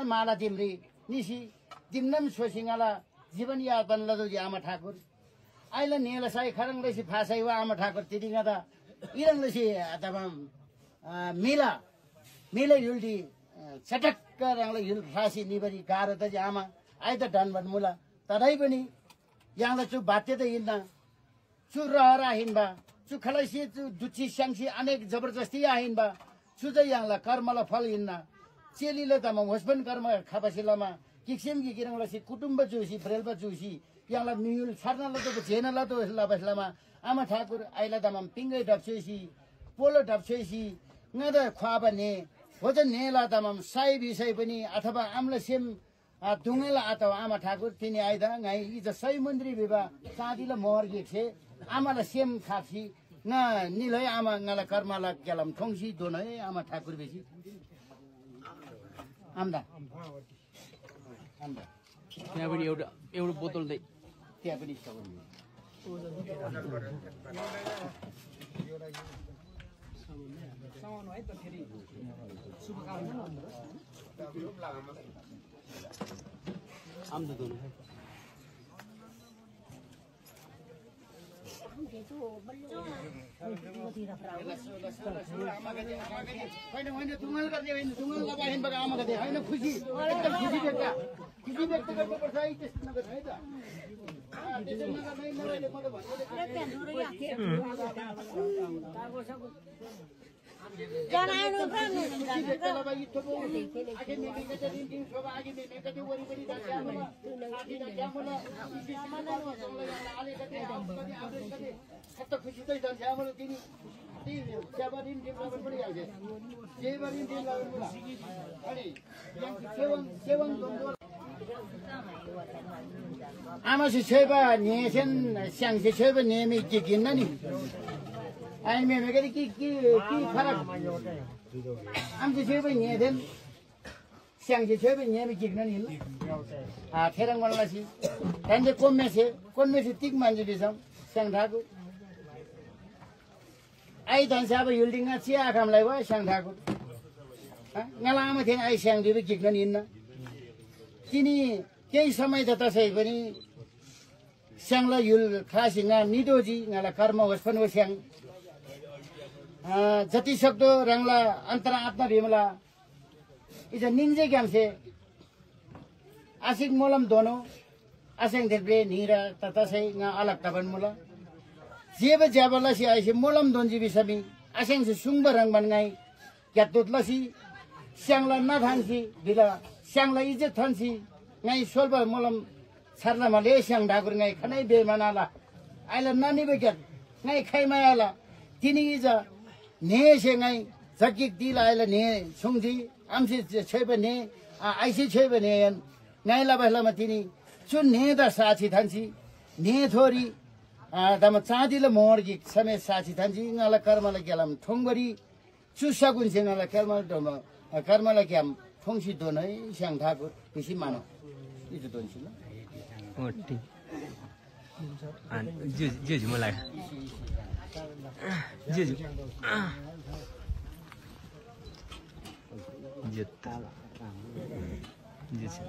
सार माला तिम्री निसी तिम्नम सोसिङाला जीवन यापन लदो आमा ठाकुर आइला नेला साई खरङलेसी फासाई वा आमा ठाकुर तिदिङा दा इरङलेसी अथवा मिला युल्टी चटक्क रङले युल फासी निबरी गारो त आमा आइ त डनबन मुला तरै पनि याङला चु बात्य त हिन्ना चु रहरा हिन्बा चु खलाइसी चु दुची स्याङसी अनेक जबरजस्ती हिन्बा चु चाहिँ याङला कर्मला फल हिन्ना चेलीले त म होस्बन कर्म खापासिलामा किक्सिम किरङलासी कुटुम्ब जुसी ब्रेलबा जुसी याङला मियुल छर्नला त झेनला त लाबसलामा आमा ठाकुर आइला त म पिङ्गै डप्सेसी polo डप्सेसी ngada khwaba ne hoja nela tamam sai bisai पनि अथवा आमला सेम दुंगेला अथवा आमा ठाकुर तिनी आइदा ngai इजा सै मन्दिर बिबा सादिला मोहर गेछे आमाला सेम खाफी न निलै आमा ngala कर्मला केलम ठोंसी दोनै आमा ठाकुर बेसी आमदा त्यहाँ पनि एउटा बोतल दे त्यहाँ पनि सबै सामान है त फेरि शुभकामना आम त दोनो होइन दुंगल गर्ने होइन दुंगल लगाइन बगा आमा गथे होइन खुसी एकदम खुसी व्यक्त गर्नुपर्छ है त्यस्तो नगर है त आमा से छेबा नेसन स्याङ से छेबा नेमी किकिन नि आई मे के की फरक आम से छेबा नेदेन स्याङ से छेबा नेमी किकिन नि थेरङ मनलासी तन्जे कोन्मेसे तिक मान्छे बिसम स्याङ ठाकुर आई धनसे अब युल्डिङा चिया आखामलाई वा स्याङ ठाकुर ngala आमा थिएन आई स्याङ दिबे किकिन हिन्न तिनी केही समय त तसै पनि स्याङला युल खासिङा निदोजी ngala कर्म होस् पनि स्याङ जति सक्दो रङला अन्तरा आत्मा भीमला इज निन्जे ग्यामसे आशिक मोलम दोनो आसेङ देब्रे निरा त तसै nga अलग तबन मुला जेब ज्याबला सि आइसे मोलम दोनजी बिसमी आसेङ से सुंग रङ बनगाई क्यातुत लसी स्याङला नथान्सी बिला स्याङला इज्जत थान्सी ngai solba molam sarla male syang ढाकुर ngai khanai be manala aila nani bekat ngai khai mayala tini ija ne se ngai zakik dila aila ne sungji amsi chebe ne aisi chebe ne ngai la bahla ma tini chun ne da sachi thansi ne thori dama chadila morgi same sachi thansi ngala karmala gelam thonggari chusagun sengala karmala doma karmala gyam thongsi donai syang ढाकुर bisi mano itu don sila. Oh, ting. Jujur mulai. Jujur. Jujur. Jujur.